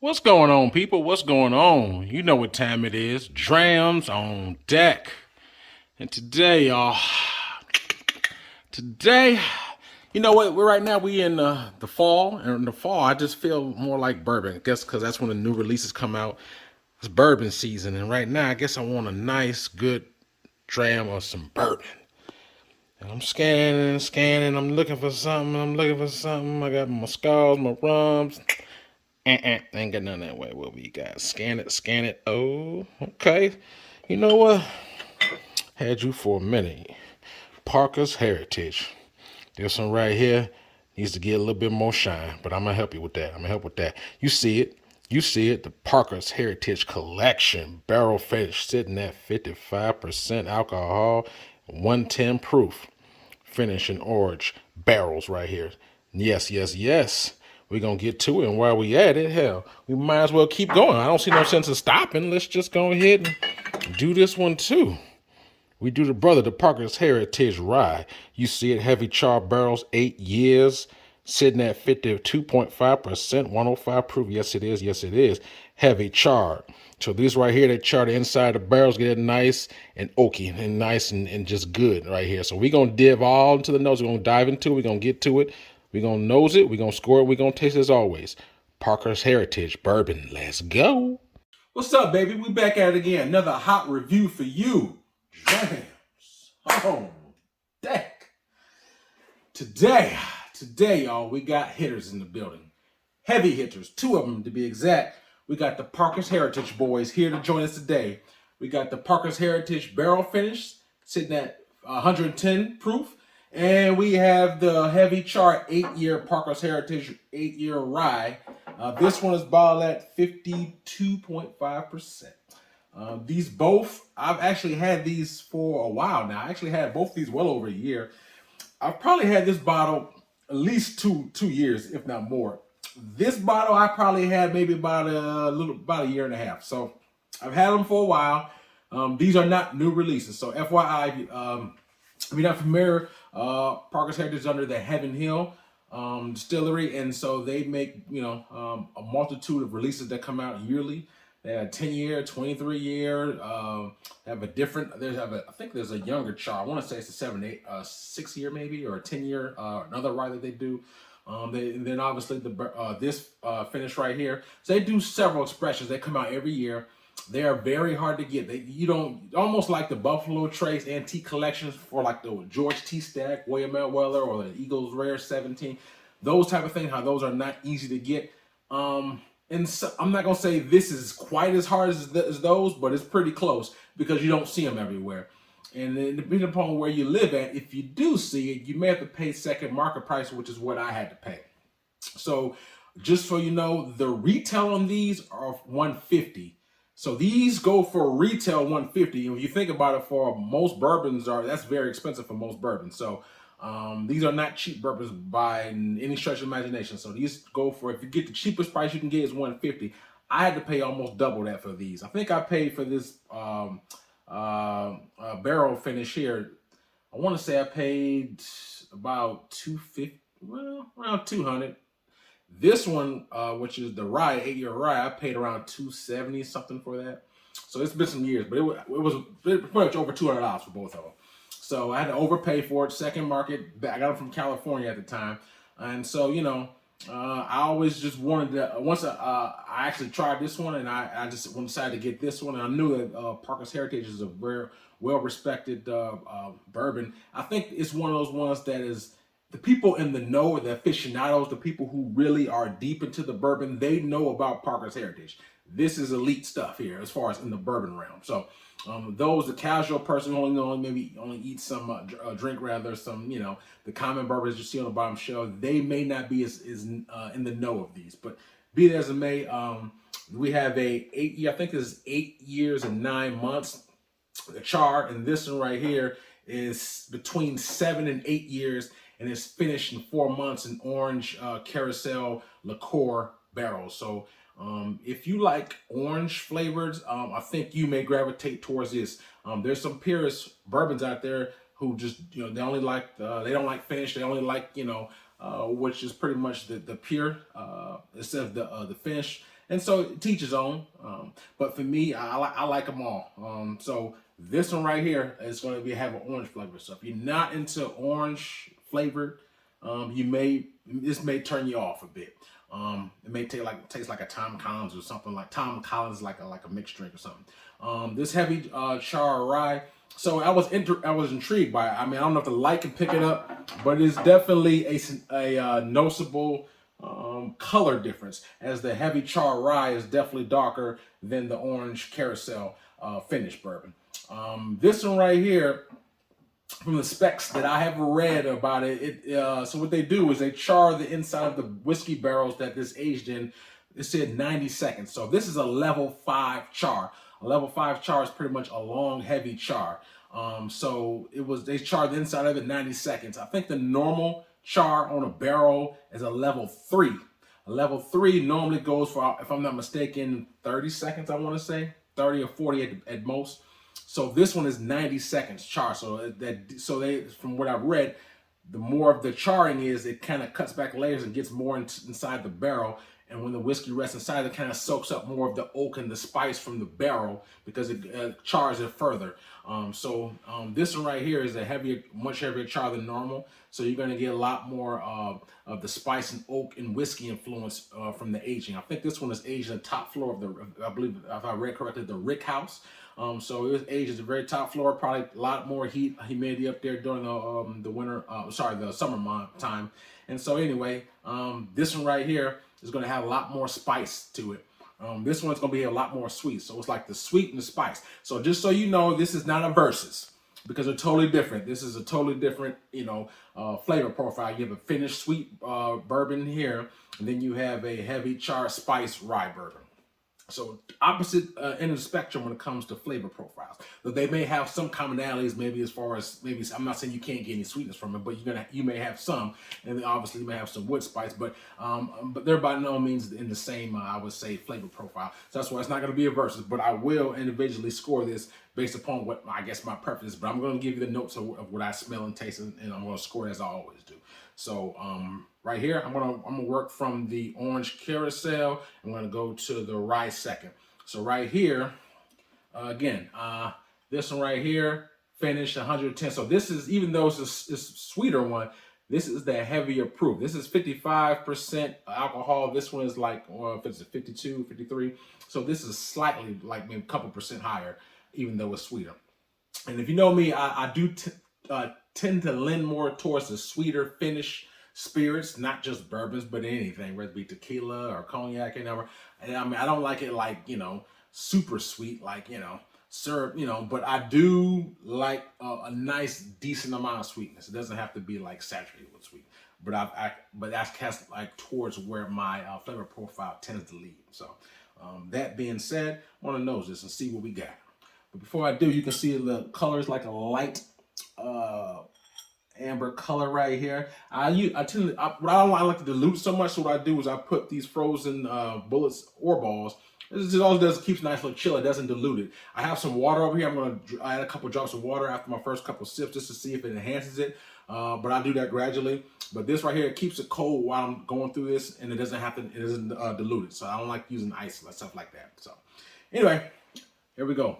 What's going on, people? What's going on? You know what time it is. Drams on deck. And today, y'all, today, you know what? We're right now. We in the fall, and in the fall, I just feel more like bourbon. I guess because that's when the new releases come out. It's bourbon season, and right now, I guess I want a nice, good dram of some bourbon. And I'm scanning, scanning. I'm looking for something. I'm looking for something. I got my scars, my rums. Ain't got none that way. What we got? Scan it, scan it. Oh, okay. You know what? Had you for a minute. Parker's Heritage. This one right here needs to get a little bit more shine, but I'm gonna help you with that. I'm gonna help with that. You see it. You see it. The Parker's Heritage Collection barrel finish sitting at 55% alcohol, 110 proof. Finish in orange barrels right here. Yes, yes, yes. We're going to get to it. And while we at it, hell, we might as well keep going. I don't see no sense of stopping. Let's just go ahead and do this one too. We do the Parker's Heritage Rye. You see it, heavy char barrels, 8 years, sitting at 52.5%, 105 proof. Yes, it is. Yes, it is. Heavy char. So these right here, they char the inside of the barrels, get it nice and oaky and nice and just good right here. So we're going to dive all into the nose. We're going to dive into it. We're going to get to it. We're going to nose it. We're going to score it. We're going to taste it as always. Parker's Heritage Bourbon. Let's go. What's up, baby? We back at it again. Another hot review for you. Drams on deck. Today, y'all, we got hitters in the building. Heavy hitters, 2 of them to be exact. We got the Parker's Heritage boys here to join us today. We got the Parker's Heritage barrel finish sitting at 110 proof. And we have the heavy char 8-year Parker's Heritage 8-year rye. This one is bottled at 52.5%. These both, I've actually had these for a while now. I actually had both these well over a year. I've probably had this bottle at least two years, if not more. This bottle I probably had maybe about a year and a half. So I've had them for a while. These are not new releases. So FYI, if you're not familiar, Parker's Heritage is under the Heaven Hill distillery, and so they make a multitude of releases that come out yearly. They have a 10-year, 23-year. Have a different. I think there's a younger char. I want to say it's a 6-year maybe, or a 10-year. Another rye that they do. And then obviously this finish right here. So they do several expressions. They come out every year. They are very hard to get. You don't almost like the Buffalo Trace antique collections for like the George T. Stack, William L. Weller, or the Eagles Rare 17. Those type of things. How those are not easy to get. And so, I'm not gonna say this is quite as hard as those, but it's pretty close because you don't see them everywhere. And then depending upon where you live at, if you do see it, you may have to pay second market price, which is what I had to pay. So just so you know, the retail on these are $150. So these go for retail $150. And if you think about it, for most bourbons that's very expensive for most bourbons. So these are not cheap bourbons by any stretch of imagination. So these go for, if you get the cheapest price you can get is $150. I had to pay almost double that for these. I think I paid for this barrel finish here. I want to say I paid about $250, well, around $200. This one, which is the rye, 8-year rye, I paid around $270 something for that. So it's been some years, but it was pretty much over $200 for both of them. So I had to overpay for it. Second market, I got them from California at the time, and so I always just wanted to. Once I actually tried this one, and I just decided to get this one. And I knew that Parker's Heritage is a very well-respected bourbon. I think it's one of those ones that is, the people in the know, the aficionados, the people who really are deep into the bourbon, they know about Parker's Heritage. This is elite stuff here as far as in the bourbon realm. So the casual person who only eat some drink rather, some the common bourbons you see on the bottom shelf, they may not be as in the know of these. But be it as it may, we have a 8-year, I think it's 8 years and 9 months. The char, and this one right here is between 7 and 8 years, and it's finished in 4 months in Orange Caracao liqueur barrels. So if you like orange flavors, I think you may gravitate towards this. There's some purist bourbons out there who just they only like they don't like finish. They only like which is pretty much the pure instead of the finish. And so teach his own. But for me, I like them all. So this one right here is going to be have an orange flavor. So if you're not into orange flavored, this may turn you off a bit. It may taste like a Tom Collins or something like Tom Collins, like a mixed drink or something. This heavy char rye. So I was intrigued by it. I mean, I don't know if the light can pick it up, but it's definitely a noticeable color difference, as the heavy char rye is definitely darker than the Orange Caracao finished bourbon. This one right here, from the specs that I have read about it, so what they do is they char the inside of the whiskey barrels that this aged in. It said 90 seconds. So this is a level 5 char. A level 5 char is pretty much a long, heavy char. So they charred the inside of it 90 seconds. I think the normal char on a barrel is a level 3. A level 3 normally goes for, if I'm not mistaken, 30 seconds, I want to say. 30 or 40 at most. So this one is 90 seconds char. So from what I've read, the more of the charring is, it kind of cuts back layers and gets more inside the barrel. And when the whiskey rests inside, it kind of soaks up more of the oak and the spice from the barrel, because it chars it further. This one right here is a much heavier char than normal. So you're going to get a lot more of the spice and oak and whiskey influence from the aging. I think this one is aged on the top floor of I believe, if I read correctly, the Rick House. So it was aged at the very top floor, probably a lot more humidity up there during the summer time. And so anyway, this one right here is going to have a lot more spice to it. This one's going to be a lot more sweet. So it's like the sweet and the spice. So just so you know, this is not a versus, because they're totally different. This is a totally different, flavor profile. You have a finished sweet bourbon here, and then you have a heavy char spice rye bourbon. So opposite end of the spectrum when it comes to flavor profiles. But they may have some commonalities, maybe as far as, I'm not saying you can't get any sweetness from it, but you may have some, and obviously you may have some wood spice, but they're by no means in the same, I would say, flavor profile. So that's why it's not going to be a versus, but I will individually score this based upon what I guess my preference is. But I'm going to give you the notes of what I smell and taste, and I'm going to score it as I always do. So right here, I'm gonna work from the Orange Carousel. I'm gonna go to the rye second. So right here, again, this one right here, finished 110. So this is, even though it's a sweeter one, this is the heavier proof. This is 55% alcohol. This one is like, if it's a 52, 53. So this is slightly, like maybe a couple percent higher, even though it's sweeter. And if you know me, I do tend to lean more towards the sweeter finish spirits, not just bourbons, but anything, whether it be tequila or cognac, and whatever. And I mean, I don't like it like, super sweet, like, syrup, but I do like a nice, decent amount of sweetness. It doesn't have to be like saturated with sweet, but but that's kind of like towards where my flavor profile tends to lead. So that being said, I want to nose this and see what we got. But before I do, you can see the colors like a light amber color right here. I don't like to dilute so much. So what I do is I put these frozen bullets or balls. This just all it does, keeps nice little chill. It doesn't dilute it. I have some water over here. I'm going to add a couple drops of water after my first couple sips just to see if it enhances it. But I do that gradually. But this right here, it keeps it cold while I'm going through this, and it doesn't dilute it. So I don't like using ice and stuff like that. So anyway, here we go.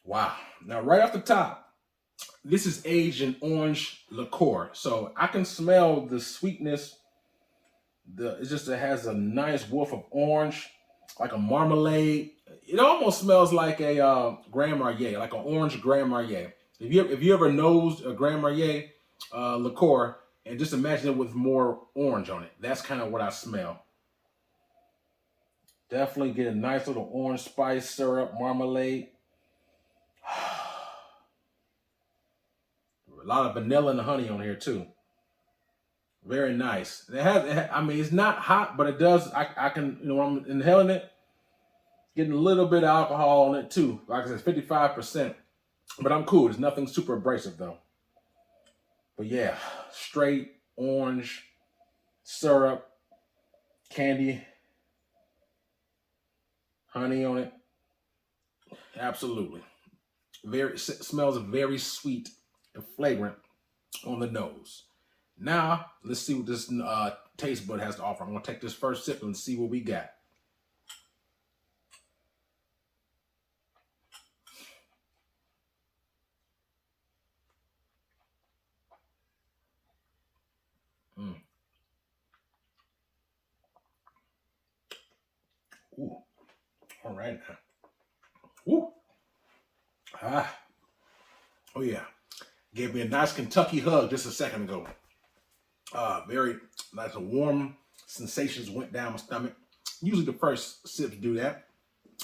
Wow. Now, right off the top, this is aged in orange liqueur. So I can smell the sweetness. It has a nice whiff of orange, like a marmalade. It almost smells like a Grand Marnier, like an orange Grand Marnier. If you ever nosed a Grand Marnier liqueur, and just imagine it with more orange on it. That's kind of what I smell. Definitely get a nice little orange spice, syrup, marmalade. A lot of vanilla and honey on here too. Very nice. I mean, it's not hot, but it does. I can, when I'm inhaling it, getting a little bit of alcohol on it too. Like I said, 55%. But I'm cool. There's nothing super abrasive though. But yeah, straight orange syrup, candy, honey on it. Absolutely. Smells very sweet and flagrant on the nose. Now, let's see what this taste bud has to offer. I'm going to take this first sip and see what we got. Mm. Ooh. All right now. Ooh. Ah. Oh, yeah. Gave me a nice Kentucky hug just a second ago. Very nice, warm sensations went down my stomach. Usually the first sips do that.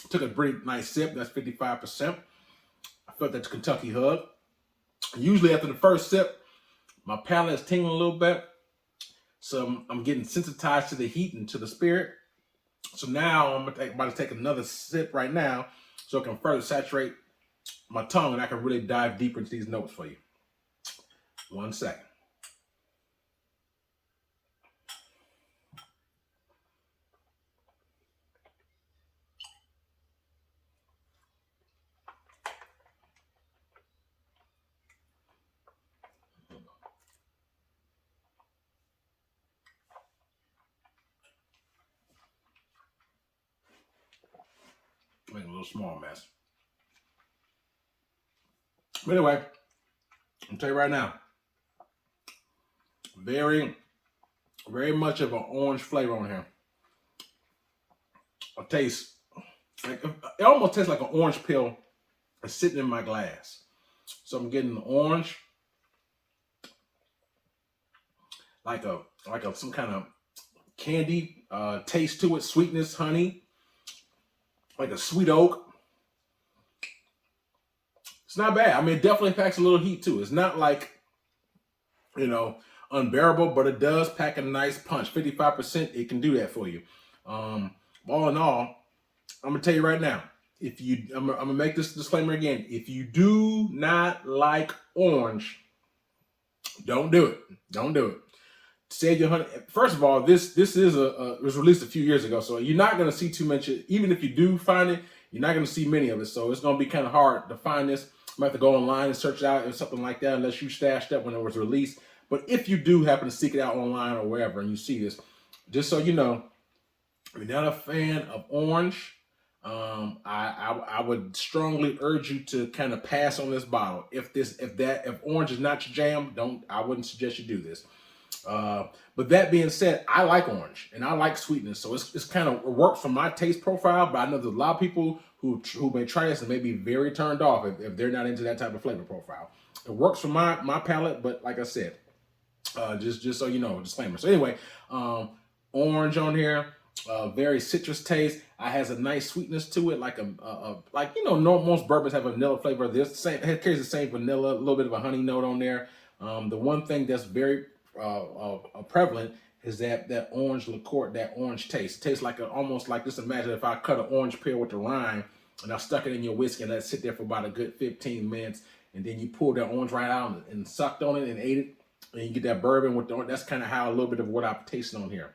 Took a pretty nice sip. That's 55%. I felt that Kentucky hug. Usually after the first sip, my palate is tingling a little bit. So I'm getting sensitized to the heat and to the spirit. So now I'm about to take another sip right now so it can further saturate my tongue and I can really dive deeper into these notes for you. 1 second. Making a little small mess. But anyway, I'll tell you right now, very much of an orange flavor on here. A taste, like, it almost tastes like an orange peel is sitting in my glass. So I'm getting the orange, like some kind of candy taste to it, sweetness, honey, like a sweet oak. It's not bad. I mean, it definitely packs a little heat too. It's not like, you know, unbearable, but it does pack a nice punch. 55%, it can do that for you. All in all, I'm gonna tell you right now, if you, I'm gonna make this disclaimer again. If you do not like orange, don't do it. Don't do it. Save your honey. First of all, this is it was released a few years ago, so you're not gonna see too much. Even if you do find it, you're not gonna see many of it. So it's gonna be kind of hard to find this. You might have to go online and search it out or something like that, unless you stashed up when it was released. But if you do happen to seek it out online or wherever, and you see this, just so you know, if you're not a fan of orange, I would strongly urge you to kind of pass on this bottle. If orange is not your jam, I wouldn't suggest you do this. But that being said, I like orange and I like sweetness, so it's kind of, it works for my taste profile. But I know there's a lot of people who may try this and may be very turned off if they're not into that type of flavor profile. It works for my palate, but like I said, just so you know, disclaimer. So anyway, orange on here, very citrus taste. It has a nice sweetness to it, like most bourbons have a vanilla flavor. It carries the same vanilla, a little bit of a honey note on there. The one thing that's very prevalent is that orange liqueur, that orange taste. It tastes like almost like, just imagine if I cut an orange peel with the rind and I stuck it in your whiskey and let it sit there for about a good 15 minutes, and then you pulled that orange right out and sucked on it and ate it, and you get that bourbon with the orange. That's kind of how a little bit of what I'm tasting on here.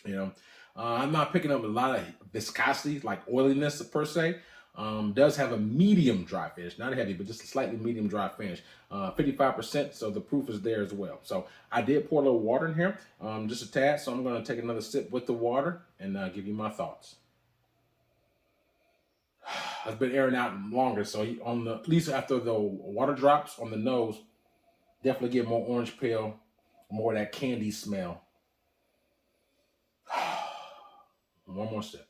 You know, I'm not picking up a lot of viscosity, like oiliness per se. Does have a medium dry finish, not heavy, but just a slightly medium dry finish. 55%, so the proof is there as well. So I did pour a little water in here, just a tad. So I'm going to take another sip with the water and give you my thoughts. I've been airing out longer, so at least after the water drops on the nose, definitely get more orange peel, more of that candy smell. One more sip.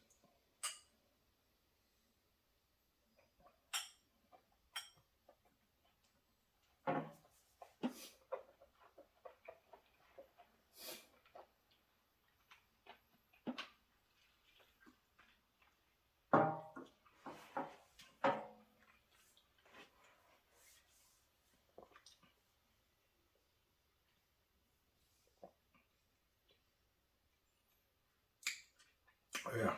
Yeah.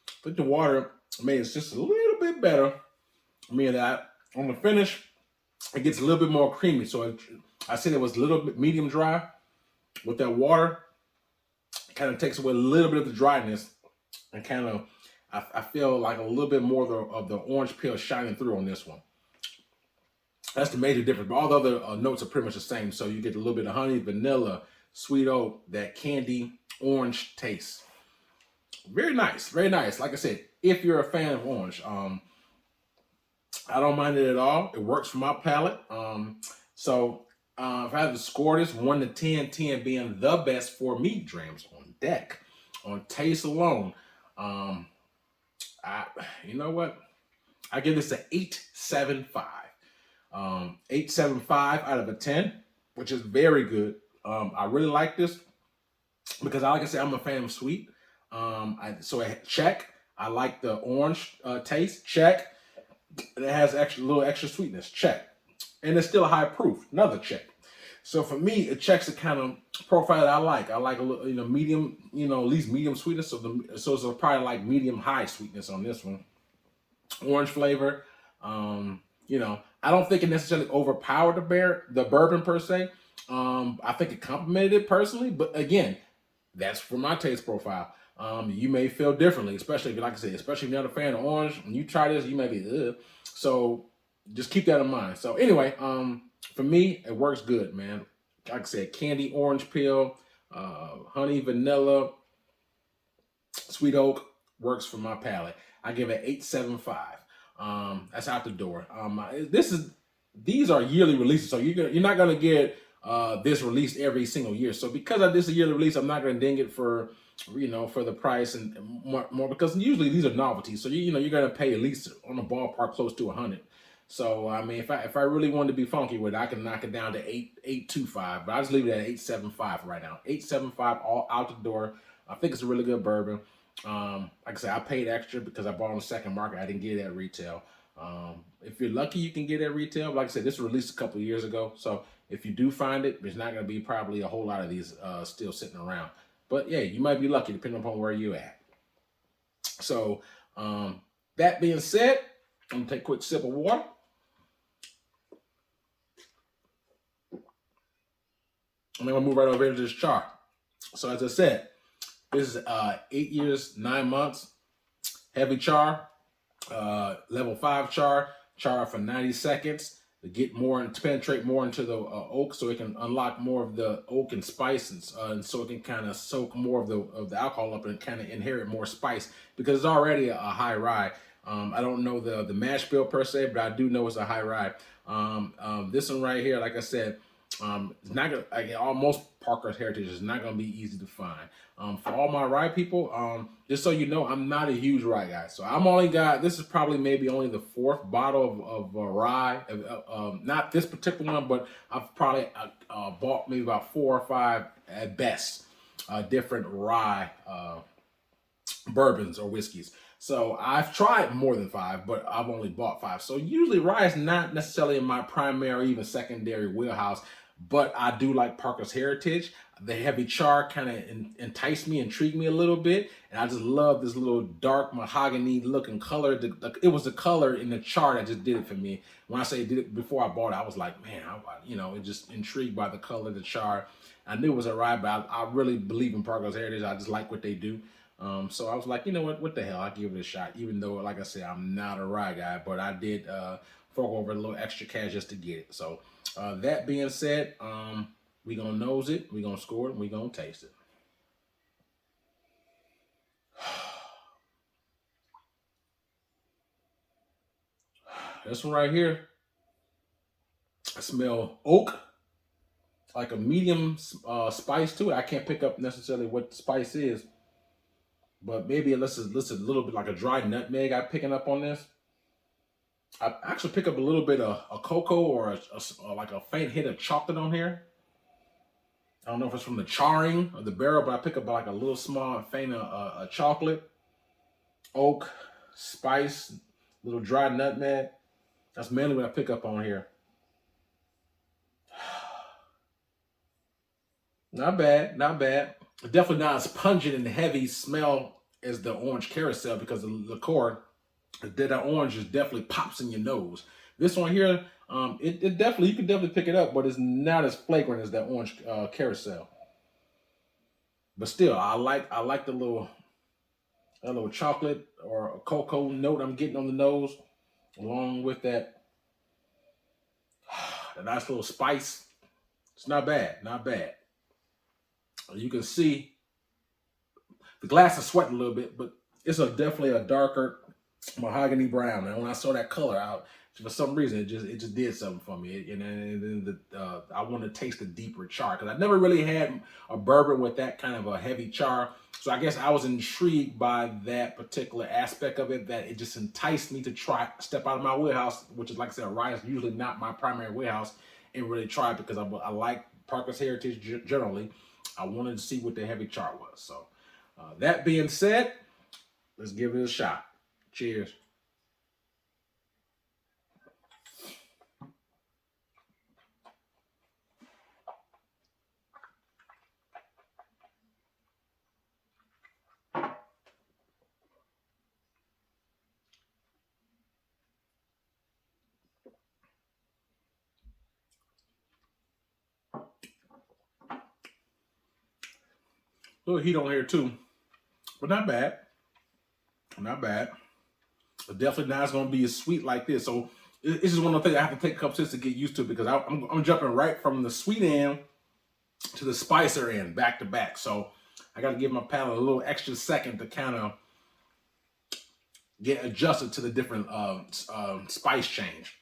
I think the water made it just a little bit better. I mean, that on the finish, it gets a little bit more creamy. So I said it was a little bit medium dry. With that water, it kind of takes away a little bit of the dryness, and kind of, I feel like a little bit more of the orange peel shining through on this one. That's the major difference. But all the other notes are pretty much the same. So you get a little bit of honey, vanilla, sweet oak, that candy orange taste. Very nice, very nice. Like I said, if you're a fan of orange, I don't mind it at all. It works for my palate. If I had to score this 1 to 10, 10 being the best for me, Drams on deck, on taste alone, you know what? I give this an 8.75. 8.75 out of a 10, which is very good. I really like this because, like I said, I'm a fan of sweet. So I check. I like the orange taste. Check. It has little extra sweetness. Check. And it's still a high proof. Another check. So for me, it checks the kind of profile that I like. I like a little, medium, at least medium sweetness. So it's probably like medium high sweetness on this one. Orange flavor. I don't think it necessarily overpowered the bourbon per se. I think it complemented it personally, but again, that's for my taste profile. You may feel differently, especially if, like I said, especially if you're not a fan of orange. When you try this, you may be, ugh. So just keep that in mind. So anyway, for me, it works good, man. Like I said, candy orange peel, honey, vanilla, sweet oak works for my palate. I give it 8.75. That's out the door. These are yearly releases, so you're not gonna get this released every single year. So because of this a yearly release, I'm not gonna ding it for for the price and more because usually these are novelties. So you're gonna pay at least on the ballpark close to 100. So I mean, if I really wanted to be funky with it, I can knock it down to 8.25, but I just leave it at 8.75 right now. 8.75 all out the door. I think it's a really good bourbon. Like I said, I paid extra because I bought on the second market. I didn't get it at retail. If you're lucky, you can get it at retail. Like I said, this was released a couple of years ago. So if you do find it, there's not going to be probably a whole lot of these still sitting around. But yeah, you might be lucky depending upon where you're at. So that being said, I'm going to take a quick sip of water. I'm going to move right over into this char. So as I said, this is 8 years, 9 months, heavy char, level 5 char for 90 seconds to get more and to penetrate more into the oak, so it can unlock more of the oak and spice, and so it can kind of soak more of the alcohol up and kind of inherit more spice because it's already a high rye. I don't know the mash bill per se, but I do know it's a high rye. This one right here, like I said, it's not gonna, most Parker's Heritage is not gonna be easy to find. For all my rye people, just so you know, I'm not a huge rye guy. So this is probably maybe only the 4th bottle of rye. Not this particular one, but I've probably bought maybe about 4 or 5 at best different rye bourbons or whiskeys. So I've tried more than 5, but I've only bought 5. So usually rye is not necessarily in my primary, even secondary wheelhouse, but I do like Parker's Heritage. The heavy char kind of intrigued me a little bit, and I just love this little dark mahogany looking color. It was the color in the char that just did it for me. When I say did it before I bought it, I was like, man, it just intrigued by the color of the char. I knew it was a rye, but I really believe in Parker's Heritage. I just like what they do. So I was like, you know what the hell, I'll give it a shot. Even though, like I said, I'm not a rye guy, but I did fork over a little extra cash just to get it. So that being said, we gonna nose it, we gonna score it, and we gonna taste it. This one right here, I smell oak, like a medium spice to it. I can't pick up necessarily what the spice is, but maybe it's a little bit like a dry nutmeg I'm picking up on this. I actually pick up a little bit of a cocoa or like a faint hint of chocolate on here. I don't know if it's from the charring of the barrel, but I pick up like a little small faint of chocolate, oak, spice, little dry nutmeg. That's mainly what I pick up on here. Not bad, not bad. Definitely not as pungent and heavy smell as the Orange Carousel because the liqueur, that orange just definitely pops in your nose. This one here, it definitely, you can definitely pick it up, but it's not as flagrant as that Orange Carousel. But still, I like the little chocolate or a cocoa note I'm getting on the nose, along with that a nice little spice. It's not bad, not bad. You can see the glass is sweating a little bit, but it's definitely a darker mahogany brown. And when I saw that color out, for some reason, it just did something for me. And then I want to taste the deeper char because I never really had a bourbon with that kind of a heavy char. So I guess I was intrigued by that particular aspect of it, that it just enticed me to step out of my wheelhouse, which is, like I said, rye is usually not my primary wheelhouse, and really try it because I like Parker's Heritage generally. I wanted to see what the heavy char was. So that being said, let's give it a shot. Cheers. A little heat on here too, but not bad. Not bad. But definitely not going to be as sweet like this. So this is one of the things I have to take a couple sips to get used to because I'm jumping right from the sweet end to the spicer end, back to back. So I got to give my palate a little extra second to kind of get adjusted to the different spice change.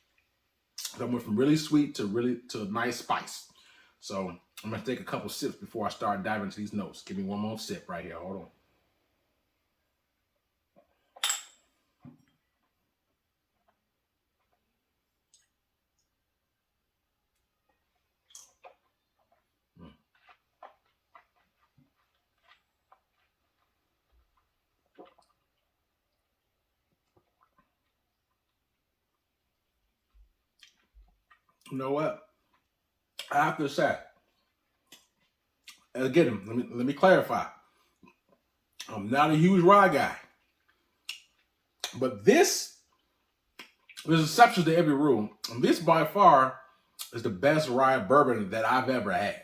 So I went from really sweet to nice spice. So I'm going to take a couple sips before I start diving into these notes. Give me one more sip right here. Hold on. You know what? I have to say, again, let me clarify. I'm not a huge rye guy, but there's exceptions to every rule. And this by far is the best rye bourbon that I've ever had.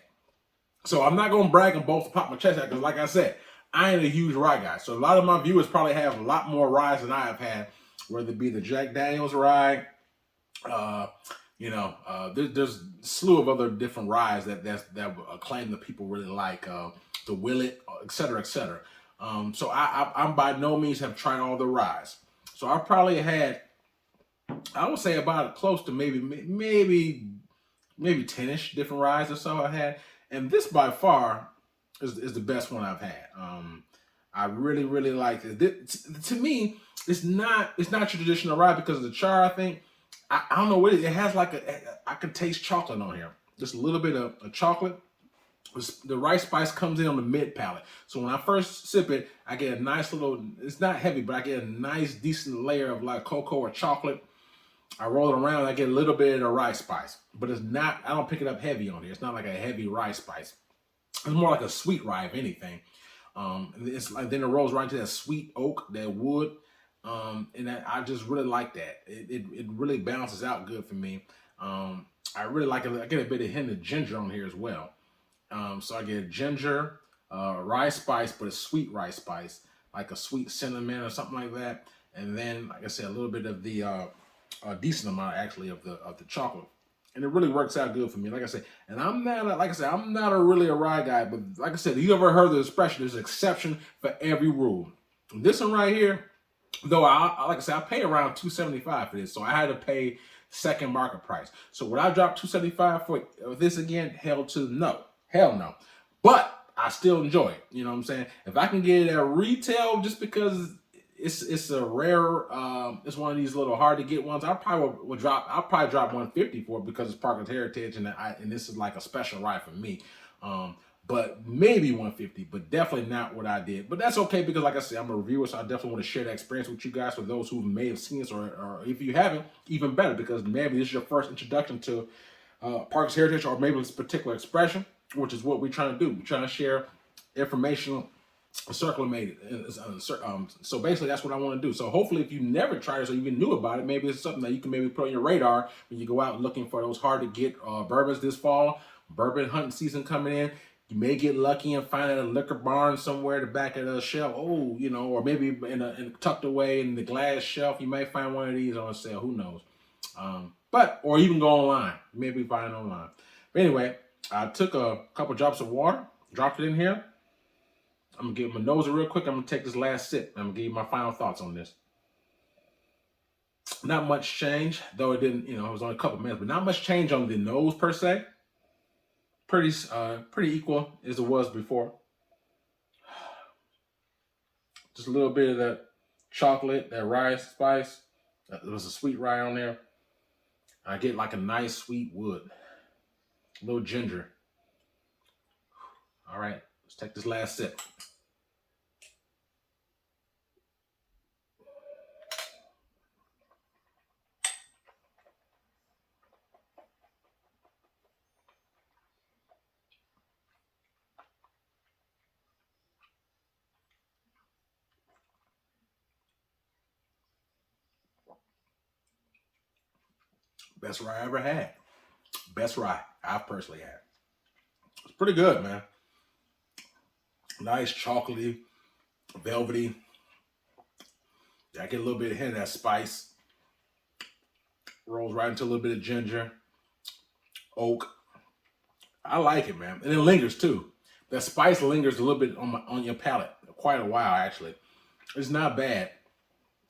So I'm not going to brag and boast, pop my chest out, because like I said, I ain't a huge rye guy. So a lot of my viewers probably have a lot more ryes than I have had, whether it be the Jack Daniel's rye, there's a slew of other different ryes that claim that people really like, the Willet, et cetera, et cetera. So I'm by no means have tried all the ryes. So I probably had, I would say about close to maybe 10-ish different ryes or so I had. And this by far is the best one I've had. I really, really like it. To me, it's not your traditional rye because of the char, I think. I don't know what it is. It has like I can taste chocolate on here. Just a little bit of chocolate. The rice spice comes in on the mid palate. So when I first sip it, I get a nice little, it's not heavy, but I get a nice, decent layer of like cocoa or chocolate. I roll it around, I get a little bit of the rice spice. But it's not, I don't pick it up heavy on here. It's not like a heavy rice spice. It's more like a sweet rye, if anything. It's like, then it rolls right into that sweet oak, that wood. And I just really like that. It really balances out good for me. I really like it. I get a bit of hint of ginger on here as well. So I get ginger, rice spice, but a sweet rice spice, like a sweet cinnamon or something like that. And then, like I said, a little bit of the a decent amount actually of the chocolate. And it really works out good for me. Like I said, and I'm not really a rye guy, but like I said, you ever heard the expression, there's an exception for every rule. This one right here, though, like I said, I pay around $275 for this, so I had to pay second market price. So would I drop $275 for this again? Hell no. But I still enjoy it. You know what I'm saying? If I can get it at retail, just because it's a rare, it's one of these little hard to get ones, I'll probably drop $150 for it because it's Parker's Heritage, and this is like a special ride for me. But maybe $150, but definitely not what I did. But that's okay because, like I said, I'm a reviewer, so I definitely want to share that experience with you guys, for those who may have seen this, or if you haven't, even better, because maybe this is your first introduction to Parker's Heritage, or maybe this particular expression, which is what we're trying to do. We're trying to share information, circulated. So basically, that's what I want to do. So hopefully, if you never tried it or even knew about it, maybe it's something that you can maybe put on your radar when you go out looking for those hard to get bourbons this fall. Bourbon hunting season coming in. You may get lucky and find it at a liquor barn somewhere at the back of the shelf. Oh, or maybe tucked away in the glass shelf. You may find one of these on sale. Who knows? But, or even go online. Maybe find it online. But anyway, I took a couple drops of water, dropped it in here. I'm gonna give my nose real quick. I'm gonna take this last sip. I'm gonna give you my final thoughts on this. Not much change, though it didn't, it was only a couple minutes, but not much change on the nose per se. Pretty equal as it was before. Just a little bit of that chocolate, that rye spice. There was a sweet rye on there. I get like a nice sweet wood. A little ginger. All right, let's take this last sip. Best rye I ever had. Best rye I've personally had. It's pretty good, man. Nice, chocolatey, velvety. I get a little bit of hint of that spice. Rolls right into a little bit of ginger, oak. I like it, man. And it lingers too. That spice lingers a little bit on your palate. Quite a while, actually. It's not bad.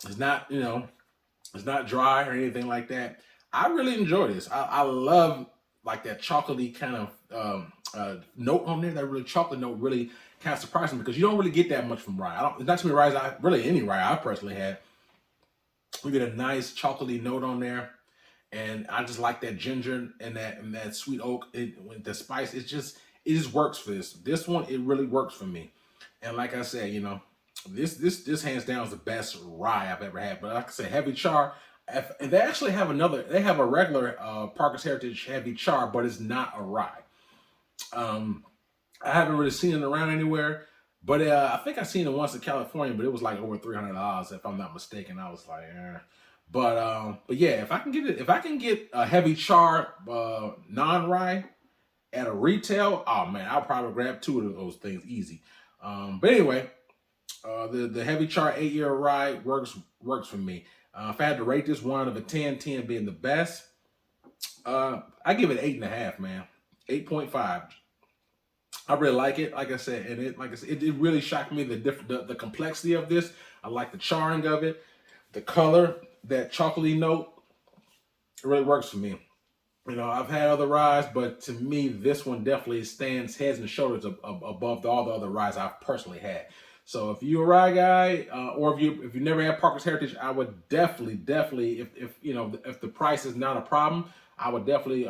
It's not, it's not dry or anything like that. I really enjoy this. I love like that chocolatey kind of note on there. That really chocolate note really kind of surprising because you don't really get that much from rye. There's not too many ryes. Really any rye I personally had. We get a nice chocolatey note on there, and I just like that ginger and that sweet oak with the spice. It just works for this. This one it really works for me. And like I said, this hands down is the best rye I've ever had. But like I said, heavy char. And they actually have they have a regular Parker's Heritage heavy char, but it's not a rye. I haven't really seen it around anywhere, but I think I seen it once in California, but it was like over $300 if I'm not mistaken. I was like, But yeah, if I can get a heavy char non-rye at a retail, oh man, I'll probably grab 2 of those things easy. But anyway, the heavy char 8-year rye works for me. If I had to rate this 1 out of 10, 10 being the best, I give it 8.5, man. 8.5. I really like it. Like I said, and it really shocked me the complexity of this. I like the charring of it, the color, that chocolatey note. It really works for me. I've had other ryes, but to me, this one definitely stands heads and shoulders above all the other ryes I've personally had. So if you're a rye guy, or if you never had Parker's Heritage, I would definitely, if the price is not a problem, I would definitely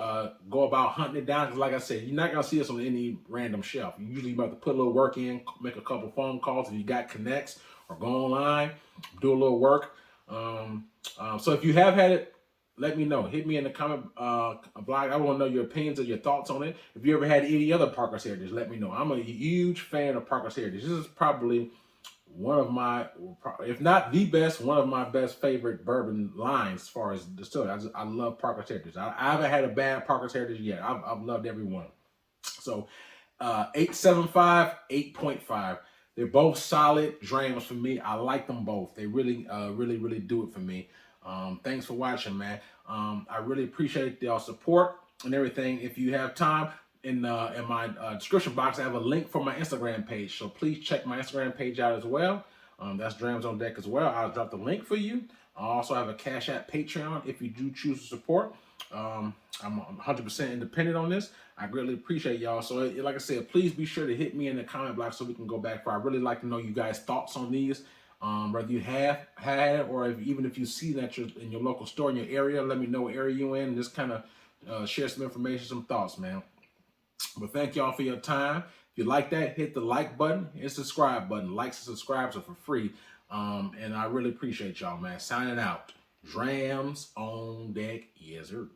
go about hunting it down. Because like I said, you're not gonna see this on any random shelf. You usually about to put a little work in, make a couple phone calls if you got connects, or go online, do a little work. So if you have had it, let me know. Hit me in the comment blog. I want to know your opinions or your thoughts on it. If you ever had any other Parker's Heritage, let me know. I'm a huge fan of Parker's Heritage. This is probably one of my, if not the best, one of my best favorite bourbon lines as far as distillery. I love Parker's Heritage. I haven't had a bad Parker's Heritage yet. I've loved every one. So 8.75, 8.5. They're both solid drams for me. I like them both. They really do it for me. Thanks for watching, man. I really appreciate y'all support and everything. If you have time, in my description box, I have a link for my Instagram page. So please check my Instagram page out as well. That's Drams on Deck as well. I'll drop the link for you. I also have a Cash App Patreon if you do choose to support. I'm 100% independent on this. I greatly appreciate y'all. So like I said, please be sure to hit me in the comment block so we can go back. For I really like to know you guys' thoughts on these. Whether you have had it or even if you see that in your local store in your area, let me know what area you're in and just kind of share some information, some thoughts, man. But thank y'all for your time. If you like that, hit the like button and subscribe button. Likes and subscribes are for free. And I really appreciate y'all, man. Signing out. Drams on Deck. Yes, sir.